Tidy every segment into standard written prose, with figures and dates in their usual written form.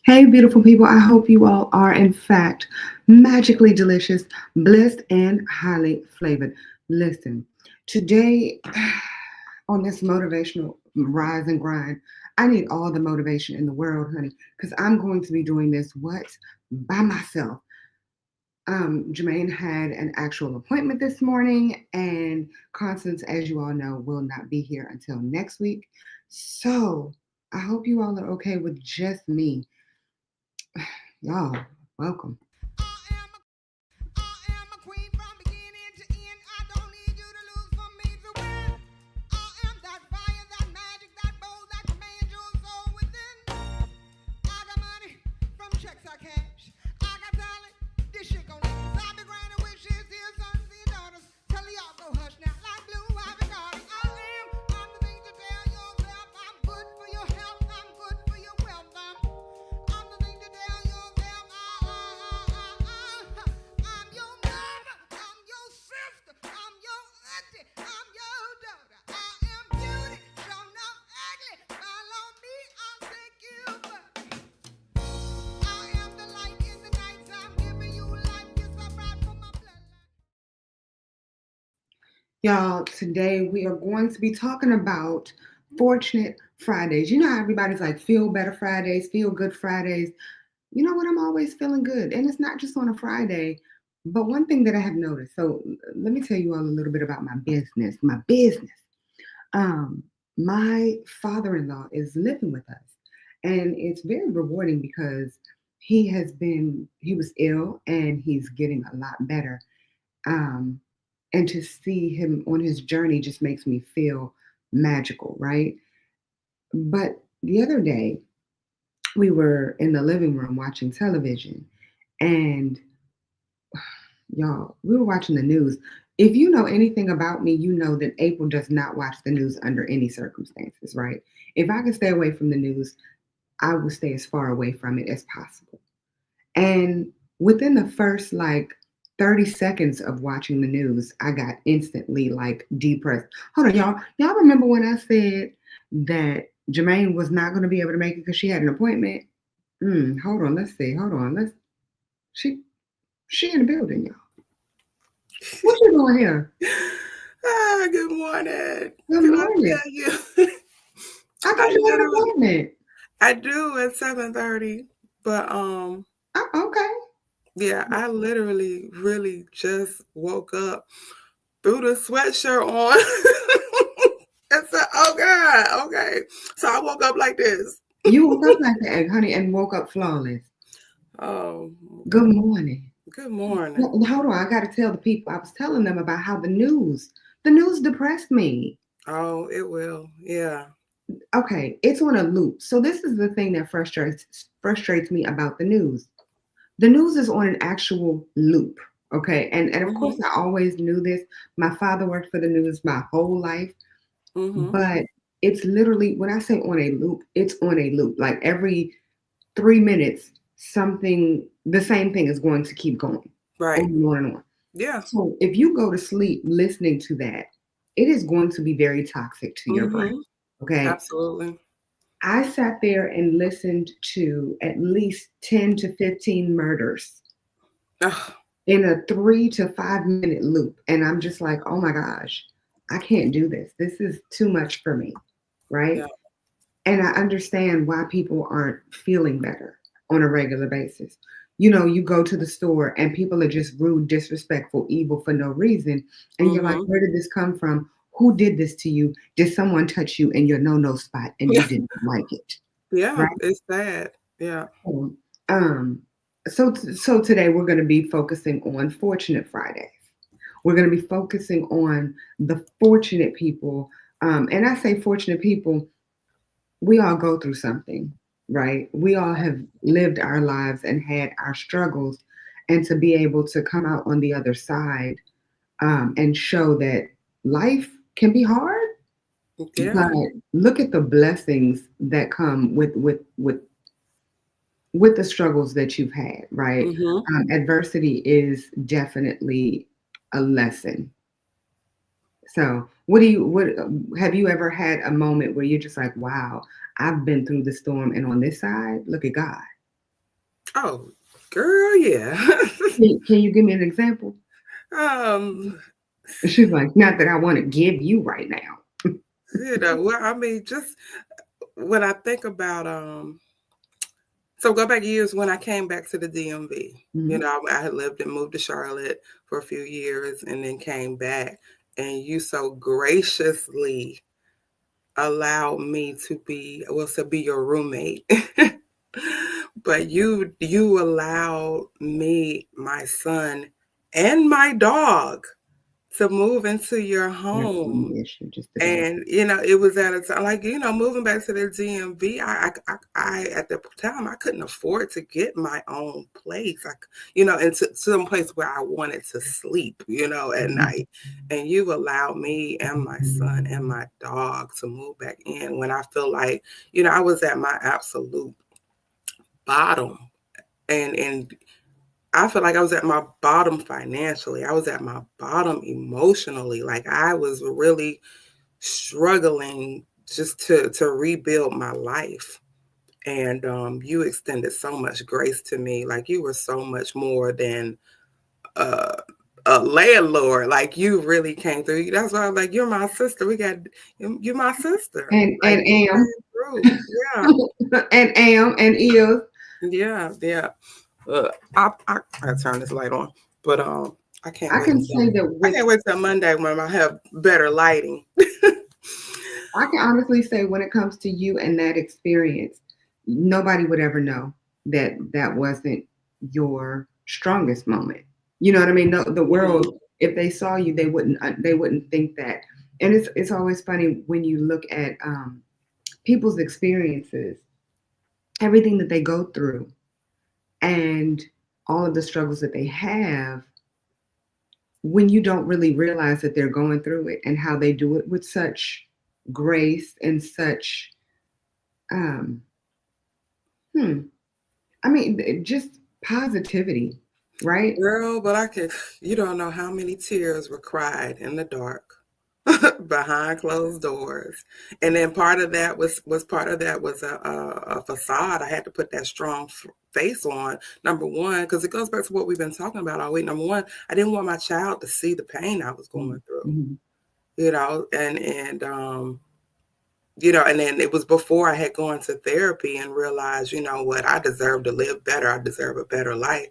Hey, beautiful people. I hope you all are, in fact, magically delicious, blessed, and highly flavored. Listen, today on this motivational rise and grind, I need all the motivation in the world, honey, because I'm going to be doing this by myself. Jermaine had an actual appointment this morning, and Constance, as you all know, will not be here until next week. So I hope you all are okay with just me. Y'all, welcome. I am a queen from beginning to end. I don't need you to lose for me to win. I am that fire, that magic, that bold that commands your soul within. I got money from checks I cash. I got talent. This shit gon' last. I be granted wishes, dear sons and daughters. Tell y'all go hush now, like blue ivy garden. I'm the thing to tell yourself. I'm good for your health. I'm good for your wealth. I'm the thing to tell yourself. I'm your mother. I'm your sister. I'm your auntie. I'm your daughter. I am beauty. Show no ugly. Follow me. I'll take you. I am the light in the night time. Giving you life. Yes, I ride for my bloodline. Y'all, today we are going to be talking about Fortunate Fridays. You know how everybody's like, feel better Fridays, feel good Fridays. You know what? I'm always feeling good. And it's not just on a Friday. But one thing that I have noticed, so let me tell you all a little bit about my business. My business. Um, my father-in-law is living with us, and it's very rewarding because he was ill and he's getting a lot better. Um, and to see him on his journey just makes me feel magical, right? But the other day, we were in the living room watching television, and y'all, we were watching the news. If you know anything about me, you know that April does not watch the news under any circumstances, right? If I could stay away from the news, I would stay as far away from it as possible. And within the first like 30 seconds of watching the news, I got instantly like depressed. Hold on, y'all. Y'all remember when I said that Jermaine was not going to be able to make it because she had an appointment? Hold on. Let's see. Hold on. She she in the building, y'all. What you doing here? Good morning. Good Can I morning. tell you? I thought I you had an literally, appointment. I do at 7:30, but Oh, okay. yeah, I literally really just woke up, threw the sweatshirt on, and said, "Oh God, okay." So I woke up like this. You woke up like that, honey, and woke up flawless. Oh, Good morning. good morning. Hold on, I got to tell the people. I was telling them about how the news depressed me. Oh, it will. Yeah. Okay, it's on a loop. So this is the thing that frustrates me about the news. The news is on an actual loop. Okay, and of course Mhm. I always knew this. My father worked for the news my whole life, Mhm. but it's literally when I say on a loop, it's on a loop. Like every 3 minutes, the same thing is going to keep going on Right. and on and on. Yeah. So if you go to sleep listening to that, it is going to be very toxic to your brain. Mhm. Okay. Absolutely. I sat there and listened to at least 10 to 15 murders Ugh, in a 3 to 5 minute loop. And I'm just like, oh my gosh, I can't do this. This is too much for me. Right. yeah. And I understand why people aren't feeling better on a regular basis. You know, you go to the store and people are just rude, disrespectful, evil for no reason. And you're like, Mhm. where did this come from? Who did this to you? Did someone touch you in your no spot and you didn't like it? Yeah, Right. it's sad. Yeah. So, Um, so today we're going to be focusing on Fortunate Fridays. We're going to be focusing on the fortunate people. And I say fortunate people, we all go through something, right? We all have lived our lives and had our struggles, and to be able to come out on the other side and show that life can be hard, Yeah. but look at the blessings that come with the struggles that you've had, right? Mhm. Adversity is definitely a lesson. So, what have you ever had a moment where you're just like, wow, I've been through the storm, and on this side, look at God. Oh, girl, yeah. Can you give me an example? um, She's like, not that I want to give you right now. well, I mean, just when I think about so go back years when I came back to the DMV. Mhm. I had lived and moved to Charlotte for a few years and then came back, and you so graciously allowed me to be your roommate. But you allowed me, my son, and my dog to move into your I home. miss you just today. And it was at a time like moving back to the DMV. I at the time I couldn't afford to get my own place. And to some place where I wanted to sleep, at Mhm. night. And you allowed me and my son and my dog to move back in when I feel like I was at my absolute bottom, and I feel like I was at my bottom financially. I was at my bottom emotionally. Like I was really struggling just to rebuild my life. And you extended so much grace to me. Like you were so much more than uh, a landlord. Like you really came through. That's why I'm like, you're my sister. You're my sister. Like And you am. came through. Yeah, And am and is. yeah, yeah. I turn this light on, but I can't I wait can till say that I with can't wait till Monday when I have better lighting. I can honestly say when it comes to you and that experience, nobody would ever know that that wasn't your strongest moment. You know what I mean? No, the Mhm. world, if they saw you, they wouldn't think that. And it's always funny when you look at people's experiences, everything that they go through, and all of the struggles that they have. When you don't really realize that they're going through it and how they do it with such grace and such um, hmm, I mean, just positivity, right? Girl, but you don't know how many tears were cried in the dark behind closed doors. And then part of that was a facade. I had to put that strong face on, number one, because it goes back to what we've been talking about all week. Number one, I didn't want my child to see the pain I was going through, Mm-hmm. and then it was before I had gone to therapy and realized, what, I deserve to live better. I deserve a better life,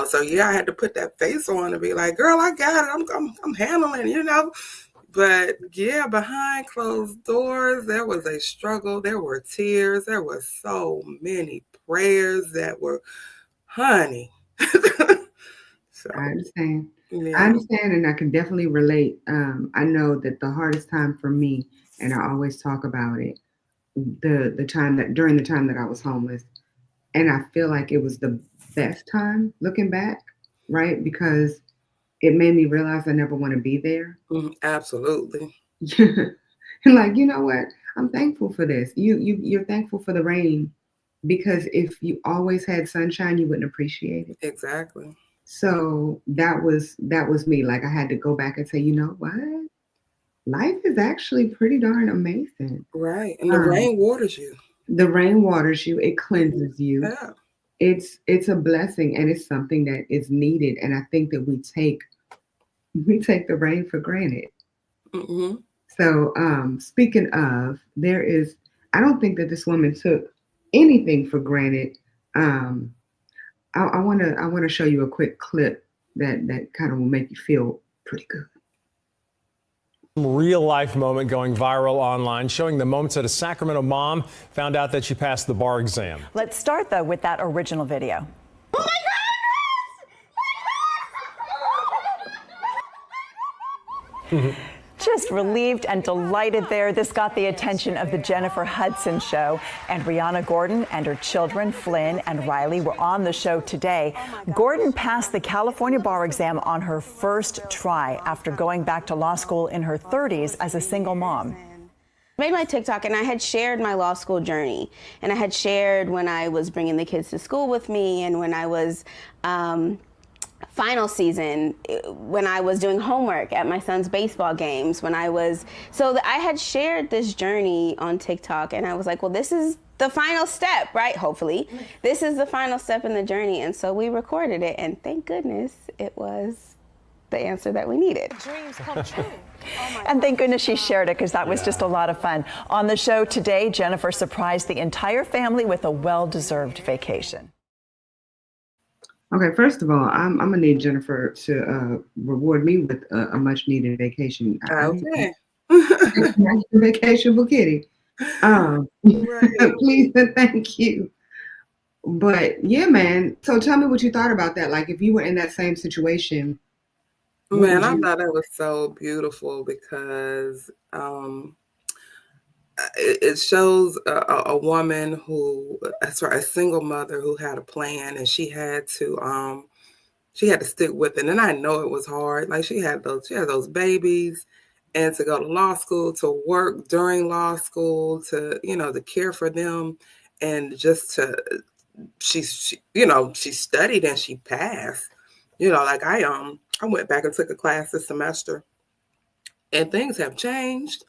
So yeah, I had to put that face on and be like, girl, I got it. I'm handling, But yeah, behind closed doors, there was a struggle. There were tears. There were so many prayers that were, honey. So I understand. I yeah. understand, and I can definitely relate. I know that the hardest time for me, and I always talk about it, the time that during the time that I was homeless, and I feel like it was the best time looking back, right? Because it made me realize I never want to be there. Absolutely. And like, you know what? I'm thankful for this. You're thankful for the rain because if you always had sunshine, you wouldn't appreciate it. Exactly. So that was me. Like I had to go back and say, you know what? Life is actually pretty darn amazing. Right. And the Um, rain waters you. the rain waters you, it cleanses you. Yeah. It's a blessing and it's something that is needed. And I think that we take the rain for granted. hmm So, speaking of, I don't think that this woman took anything for granted. Um, I want to show you a quick clip that kind of will make you feel pretty good. Real life moment going viral online, showing the moments that a Sacramento mom found out that she passed the bar exam. Let's start though with that original video. Oh my God! Just relieved and delighted there. This got the attention of the Jennifer Hudson show. And Rihanna Gordon and her children, Flynn and Riley, were on the show today. Gordon passed the California bar exam on her first try after going back to law school in her 30s as a single mom. I made my TikTok and I had shared my law school journey, and I had shared when I was bringing the kids to school with me, and when I was final season, when I was doing homework at my son's baseball games, I had shared this journey on TikTok, and I was like, well, this is the final step, right? Hopefully. This is the final step in the journey. And so we recorded it, and thank goodness it was the answer that we needed. Dreams come true. And thank goodness she shared it, because that was just a lot of fun. On the show today, Jennifer surprised the entire family with a well-deserved vacation. Okay, first of all, I'm gonna need Jennifer to reward me with a much needed vacation. Okay. Vacation for Kitty. Right. Please and thank you. But yeah, man. So tell me what you thought about that. Like, if you were in that same situation. Man, I thought that was so beautiful because it shows a woman who, a single mother who had a plan, and she had to stick with it. And I know it was hard. Like, she had those babies, and to go to law school, to work during law school, to care for them, and just she studied and she passed. Like I went back and took a class this semester, and things have changed.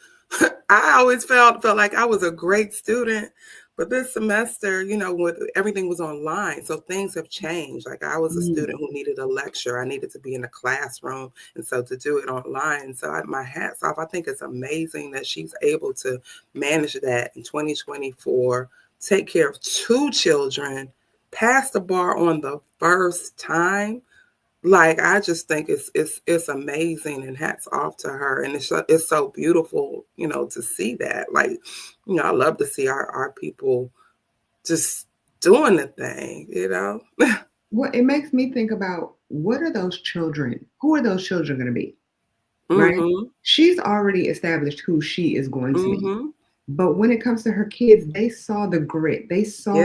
I always felt like I was a great student, but this semester, with everything was online, so things have changed. Like, I was a student who needed a lecture. I needed to be in a classroom, and so to do it online. So my hats off. I think it's amazing that she's able to manage that in 2024, take care of 2 children, pass the bar on the first time. Like, I just think it's amazing, and hats off to her. And it's so beautiful, to see that. Like, I love to see our people just doing the thing, Well, it makes me think about, what are those children? Who are those children going to be? Right? She's already established who she is going to be. But when it comes to her kids, they saw the grit. They saw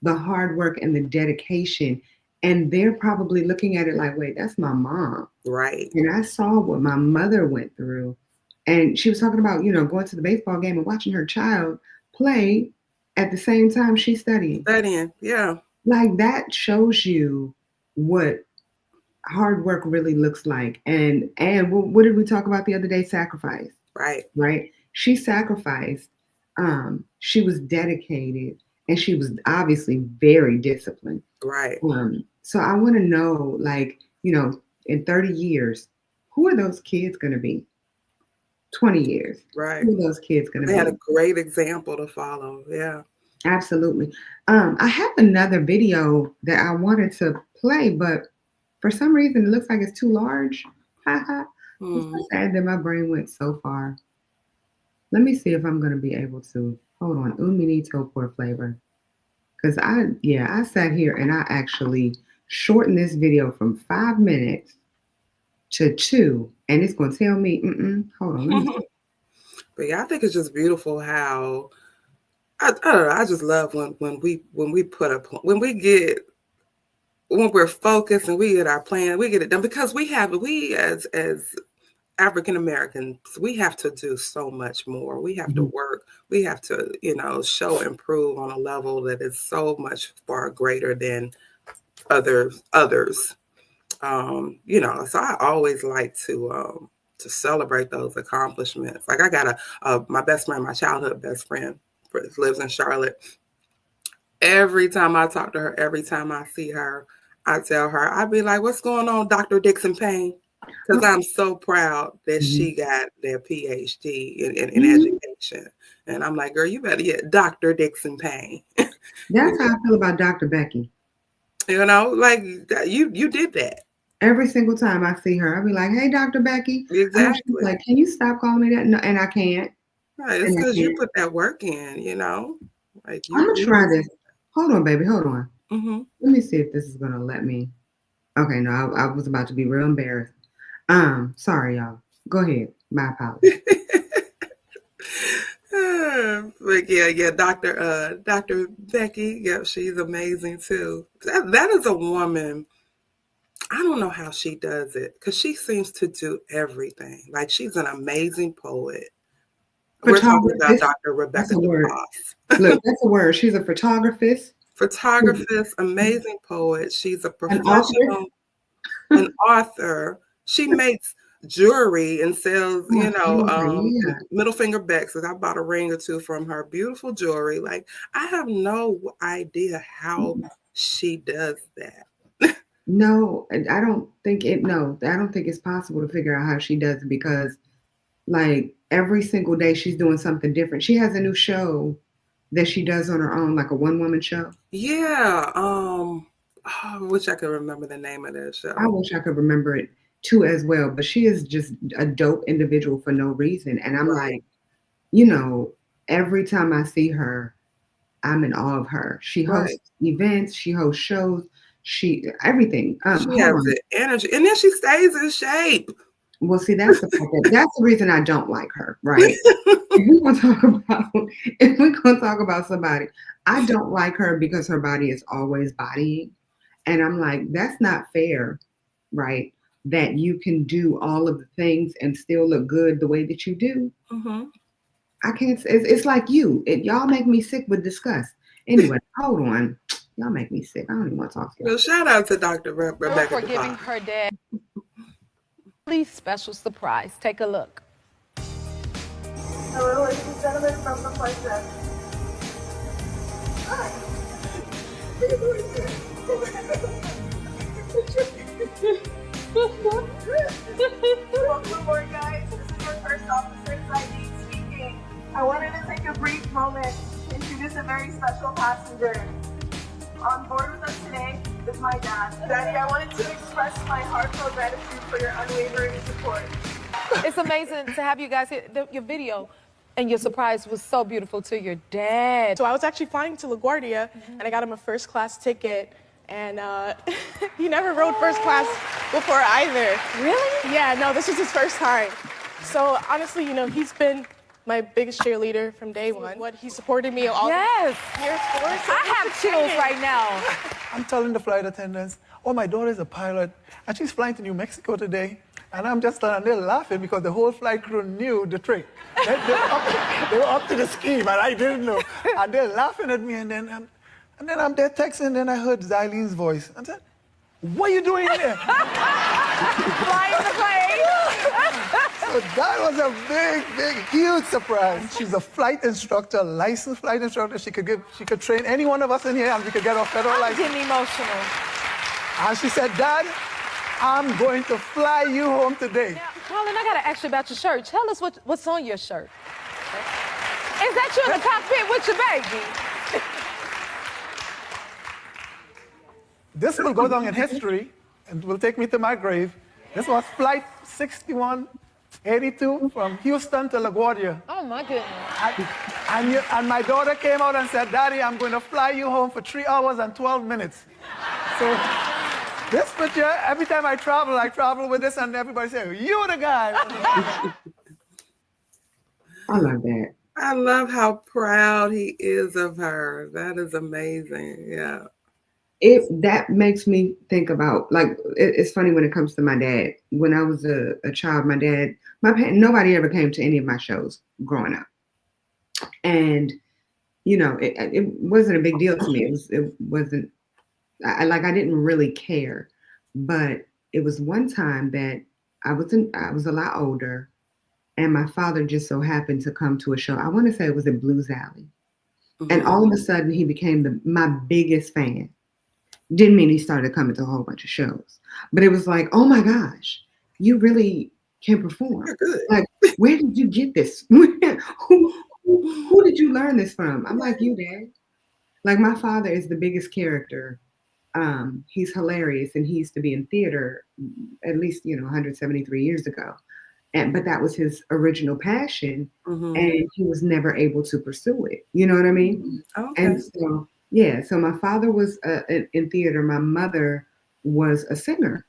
the hard work and the dedication. And they're probably looking at it like, wait, that's my mom. Right. And I saw what my mother went through. And she was talking about, going to the baseball game and watching her child play at the same time she's studying. Yeah. Like, that shows you what hard work really looks like. And what did we talk about the other day? Sacrifice. Right. She sacrificed. She was dedicated, and she was obviously very disciplined. Right. So I want to know, like, in 30 years, who are those kids going to be? 20 years. Right. Who are those kids going to be? They had a great example to follow. Yeah. Absolutely. I have another video that I wanted to play, but for some reason it looks like it's too large. It's so sad that my brain went so far. Let me see if I'm going to be able to. Hold on. Un minuto por flavor. Because I sat here and I actually shortened this video from 5 minutes to 2, and it's going to tell me, hold on. Let me see. But yeah, I think it's just beautiful how, I don't know, I just love when we're focused and we get our plan, we get it done, because we as African Americans, we have to do so much more. We have to work. We have to, show and prove on a level that is so much far greater than others. So I always like to celebrate those accomplishments. Like, I got my best friend, my childhood best friend, lives in Charlotte. Every time I talk to her, every time I see her, I tell her, I'd be like, "What's going on, Dr. Dixon Payne?" Because I'm so proud that she got their PhD in education. And I'm like, girl, you better get Dr. Dixon Payne. That's how I feel about Dr. Becky. Like, you did that. Every single time I see her, I'll be like, "Hey, Dr. Becky." Exactly. She's like, "Can you stop calling me that?" No, and I can't. Right. It's because you put that work in, Like, I'm going to try this. Hold on, baby. Hold on. Mm-hmm. Let me see if this is going to let me. Okay, no, I was about to be real embarrassed. Sorry, y'all. Go ahead. My apologies. But yeah, Dr. Becky, yep, she's amazing too. That is a woman. I don't know how she does it, because she seems to do everything. Like, she's an amazing poet. We're talking about Dr. Rebecca DeVos. Look, that's a word. She's a photographist. Amazing poet. She's a professional, an author. She makes jewelry and sells, Oh, jewelry, yeah. middle finger Bexes. I bought a ring or two from her. Beautiful jewelry. Like, I have no idea how she does that. No, and I don't think it. No, I don't think it's possible to figure out how she does it because, like, every single day she's doing something different. She has a new show that she does on her own, like a one-woman show. Yeah. I wish I could remember the name of that show. I wish I could remember it too as well, but she is just a dope individual for no reason. And I'm Right. like, you know, every time I see her, I'm in awe of her. She Right. hosts events, she hosts shows, everything. She Hold has on. the energy, and then she stays in shape. Well, see, that's the part that's the reason I don't like her, right? If we're gonna talk about somebody, I don't like her because her body is always bodying. And I'm like, that's not fair, right? That you can do all of the things and still look good the way that you do. Mm-hmm. I can't. It's like you. Y'all make me sick with disgust. Anyway, hold on. Y'all make me sick. I don't even want to talk to y'all. Well, shout out to Dr. Rebecca for giving DePauw. her dad a really special surprise. Take a look. Hello, ladies and gentlemen from the flight deck. Hi. What are you doing here? Welcome aboard, guys. This is your first officer, Zaidi, speaking. I wanted to take a brief moment to introduce a very special passenger. On board with us today is my dad. Daddy, I wanted to express my heartfelt gratitude for your unwavering support. It's amazing to have you guys here. Your video and your surprise was so beautiful to your dad. So I was actually flying to LaGuardia, and I got him a first class ticket, and he never rode first class before either. Really? Yeah, no, this was his first time. So honestly, he's been my biggest cheerleader from day one. What he supported me all Yes. years for. I have chills right now. I'm telling the flight attendants, oh, my daughter's a pilot, and she's flying to New Mexico today. And I'm just standing there laughing because the whole flight crew knew the trick. They were up to the scheme, and I didn't know. And they're laughing at me, and then I'm there texting, and then I heard Zyleen's voice. I said, what are you doing there? Flying the plane. So that was a big, huge surprise. She's a flight instructor, a licensed flight instructor. She could train any one of us in here, and we could get our federal I'm license. getting emotional. And she said, Dad, I'm going to fly you home today. Now, Colin, I gotta ask you about your shirt. Tell us what's on your shirt. Is that you in the cockpit with your baby? This will go down in history and will take me to my grave. This was flight 6182 from Houston to LaGuardia. Oh my goodness. And my daughter came out and said, Daddy, I'm going to fly you home for 3 hours and 12 minutes. So this picture, every time I travel with this, and everybody says, you're the guy. I love that. I love how proud he is of her. That is amazing. Yeah. That makes me think about, like, it's funny when it comes to my dad. When I was a child, nobody ever came to any of my shows growing up. And, it wasn't a big deal to me. It wasn't, I didn't really care. But it was one time that I was a lot older, and my father just so happened to come to a show. I want to say it was at Blues Alley. Mm-hmm. And all of a sudden he became my biggest fan. Didn't mean he started coming to a whole bunch of shows, but it was like, oh my gosh, you really can perform. Like, where did you get this? Who did you learn this from? I'm like, you, Dad. Like, my father is the biggest character. He's hilarious, and he used to be in theater at least 173 years ago. But that was his original passion, mm-hmm. and he was never able to pursue it. You know what I mean? Okay. And so, yeah. So my father was in theater. My mother was a singer,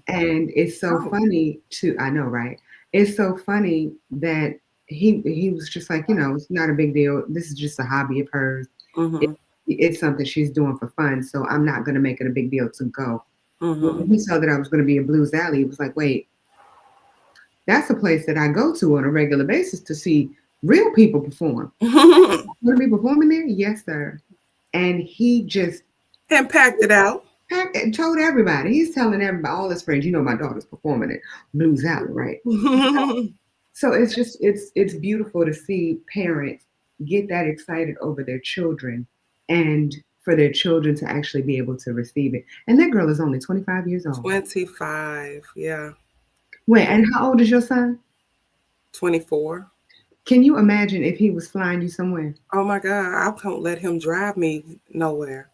and it's so funny I know, right? It's so funny that he was just like, it's not a big deal. This is just a hobby of hers. Mm-hmm. It's something she's doing for fun. So I'm not going to make it a big deal to go. Mm-hmm. When he saw that I was going to be in Blues Alley, he was like, wait. That's a place that I go to on a regular basis to see real people perform. Going to be performing there? Yes, sir. And he just... And packed it out. Told everybody. He's telling everybody, all his friends, my daughter's performing at Blues Alley, right? So it's beautiful to see parents get that excited over their children and for their children to actually be able to receive it. And that girl is only 25 years old. 25, yeah. Wait, and how old is your son? 24. Can you imagine if he was flying you somewhere? Oh my God, I can't let him drive me nowhere.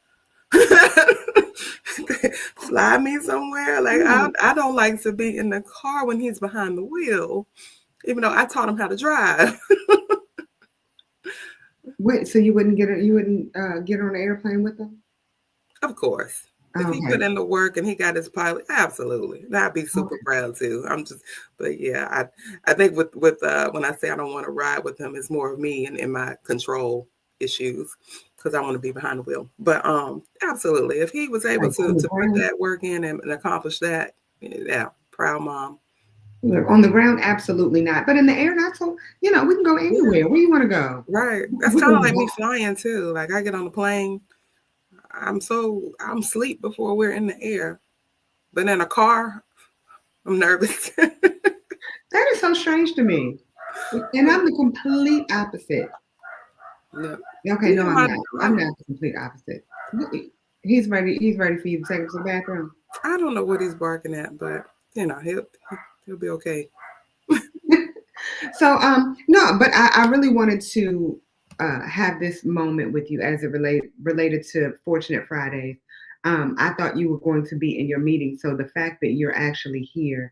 Fly me somewhere. Like I don't like to be in the car when he's behind the wheel, even though I taught him how to drive. Wait, so you wouldn't get on an airplane with him? Of course. If he put in the work and he got his pilot, absolutely. I'd be super proud too. But yeah, I think with when I say I don't want to ride with him, it's more of me and my control issues because I want to be behind the wheel. But absolutely, if he was able to put that work in and accomplish that, yeah, proud mom. On the ground, absolutely not. But in the air, not so. We can go anywhere. Where you want to go? Right. That's kind of like me flying too. Like I get on the plane. I'm asleep before we're in the air, but in a car, I'm nervous. That is so strange to me, and I'm the complete opposite. Yeah. Okay, no, I'm not. I'm not the complete opposite. He's ready. He's ready for you to take him to the bathroom. I don't know what he's barking at, but he'll be okay. So no, but I really wanted to have this moment with you as it related to Fortunate Fridays. I thought you were going to be in your meeting, so the fact that you're actually here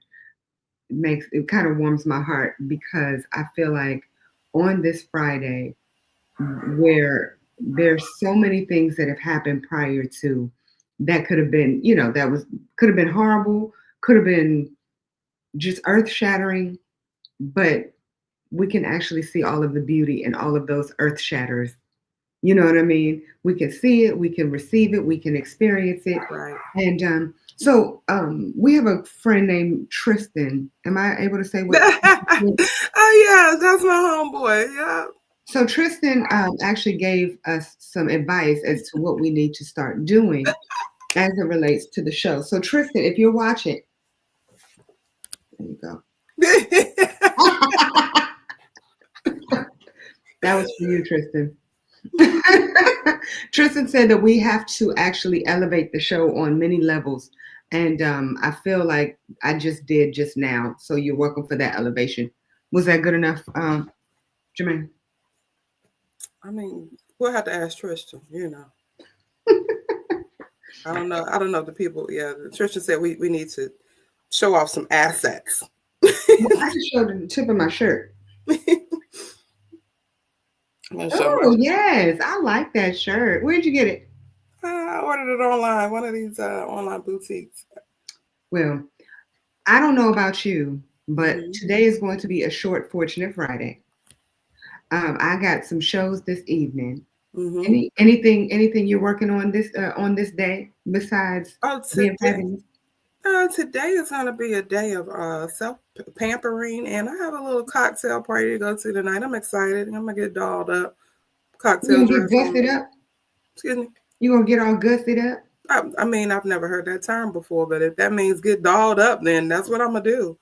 kind of warms my heart because I feel like on this Friday where there's so many things that have happened prior to that could have been, could have been horrible, could have been just earth shattering, but we can actually see all of the beauty in all of those earth shatters. You know what I mean? We can see it, we can receive it, we can experience it. Right. And so we have a friend named Tristan. Am I able to say what? Oh yeah, that's my homeboy. Yeah. So Tristan actually gave us some advice as to what we need to start doing as it relates to the show. So Tristan, if you're watching, there you go. That was for you, Tristan. Tristan said that we have to actually elevate the show on many levels. And I feel like I just did just now. So you're welcome for that elevation. Was that good enough, Jermaine? I mean, we'll have to ask Tristan, I don't know. I don't know the people. Yeah, Tristan said we need to show off some assets. Well, I just showed the tip of my shirt. Oh, yes. I like that shirt. Where'd you get it? I ordered it online, one of these online boutiques. Well, I don't know about you, but today is going to be a short Fortunate Friday. I got some shows this evening. Anything you're working on this day besides being fabulous? Today is going to be a day of self-pampering, and I have a little cocktail party to go to tonight. I'm excited. I'm going to get dolled up. Cocktail dress. You going to get gussed up? Excuse me? You going to get all gussed up? I mean, I've never heard that term before, but if that means get dolled up, then that's what I'm going to do.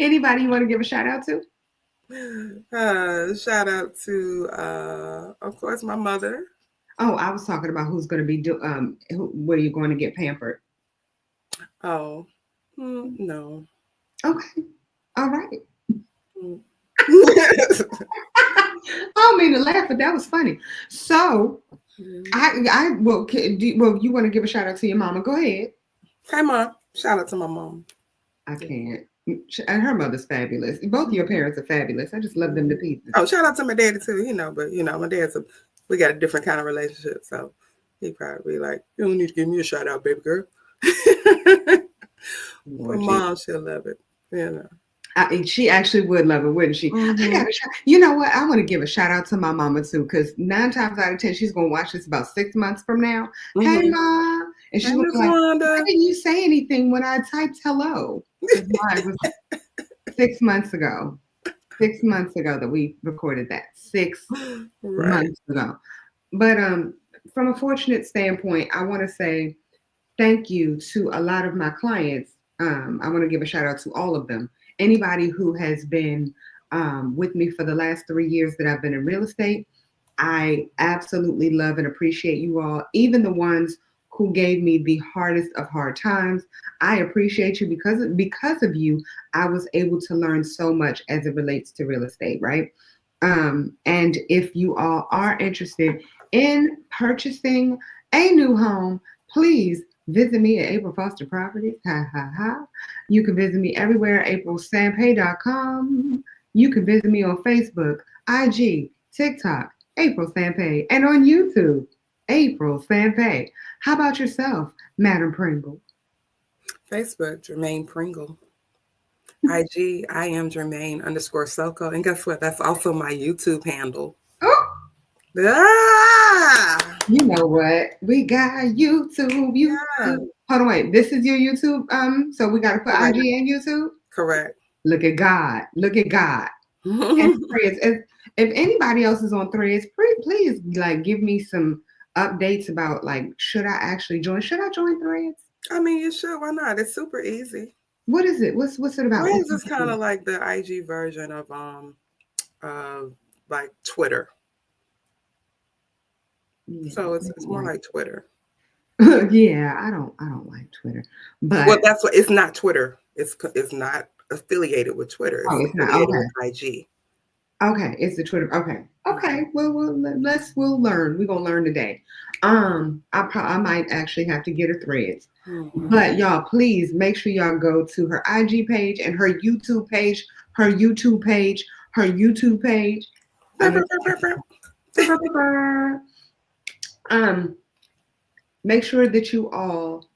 Anybody you want to give a shout out to? Shout out to, of course, my mother. Oh, I was talking about who's going to be where you're going to get pampered. Oh, no. Okay, all right. I don't mean to laugh, but that was funny. So, you want to give a shout out to your mama? Go ahead. Hey, Mom. Shout out to my mom. I can't. And her mother's fabulous. Both of your parents are fabulous. I just love them to pieces. Oh, shout out to my daddy too. But my dad's we got a different kind of relationship, so he probably like, you don't need to give me a shout out, baby girl. But Mom, she'll love it. She actually would love it, wouldn't she? You know what? I want to give a shout out to my mama too, because 9 times out of 10, she's gonna watch this about 6 months from now. Hey, Mom, and she's gonna be like, why didn't you say anything when I typed hello? It was 6 months ago. 6 months ago that we recorded that. 6 months ago. But from a fortunate standpoint, I want to say thank you to a lot of my clients. I want to give a shout out to all of them. Anybody who has been with me for the last 3 years that I've been in real estate, I absolutely love and appreciate you all. Even the ones who gave me the hardest of hard times, I appreciate you because of you. I was able to learn so much as it relates to real estate, right? And if you all are interested in purchasing a new home, please visit me at April Foster Properties. Ha ha ha. You can visit me everywhere, aprilsampay.com. You can visit me on Facebook, IG, TikTok, April Sampay, and on YouTube, April Sampay. How about yourself, Madam Pringle? Facebook, Jermaine Pringle. IG, I am Jermaine_Soko. And guess what? That's also my YouTube handle. Oh, Ah! you know what? We got YouTube. Yeah. Hold on, wait. This is your YouTube. So we got to put Correct. IG and YouTube. Correct. Look at God. Look at God. And Threads. If anybody else is on Threads, please like give me some updates about like should I actually join? Should I join Threads? I mean, you should. Why not? It's super easy. What is it? What's it about? Threads is kind of like the IG version of like Twitter. Yeah, So it's more like Twitter. yeah, I don't like Twitter, but Well, that's what it's not Twitter. It's not affiliated with Twitter. Oh, It's it's not. affiliated Okay. with IG. Okay, it's the Twitter. Okay. Well, we'll learn. We're gonna learn today. I might actually have to get her Threads, but y'all, please make sure y'all go to her IG page and her YouTube page. Her YouTube page. Her YouTube page. Make sure that you all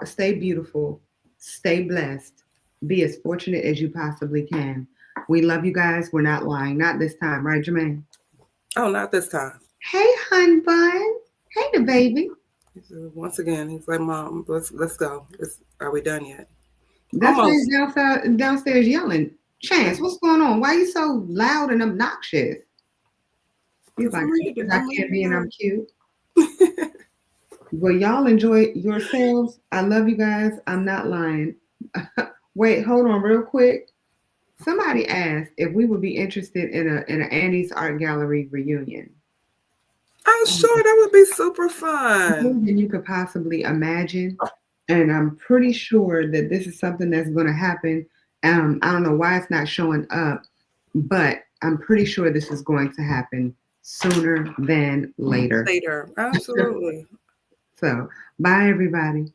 stay beautiful, stay blessed, be as fortunate as you possibly can. We love you guys. We're not lying. Not this time, right, Jermaine? Oh, not this time. Hey, hun bun. Hey, the baby. Once again, he's like, Mom, let's go. Are we done yet? That's why he's downstairs yelling. Chance, what's going on? Why are you so loud and obnoxious? He's like, I can't be and I'm cute. Well, y'all enjoy yourselves. I love you guys. I'm not lying. Wait, hold on real quick. Somebody asked if we would be interested in an Annie's Art Gallery reunion. I'm sure that would be super fun. More than you could possibly imagine. And I'm pretty sure that this is something that's going to happen. I don't know why it's not showing up, but I'm pretty sure this is going to happen sooner than later. Later, absolutely. So, bye, everybody.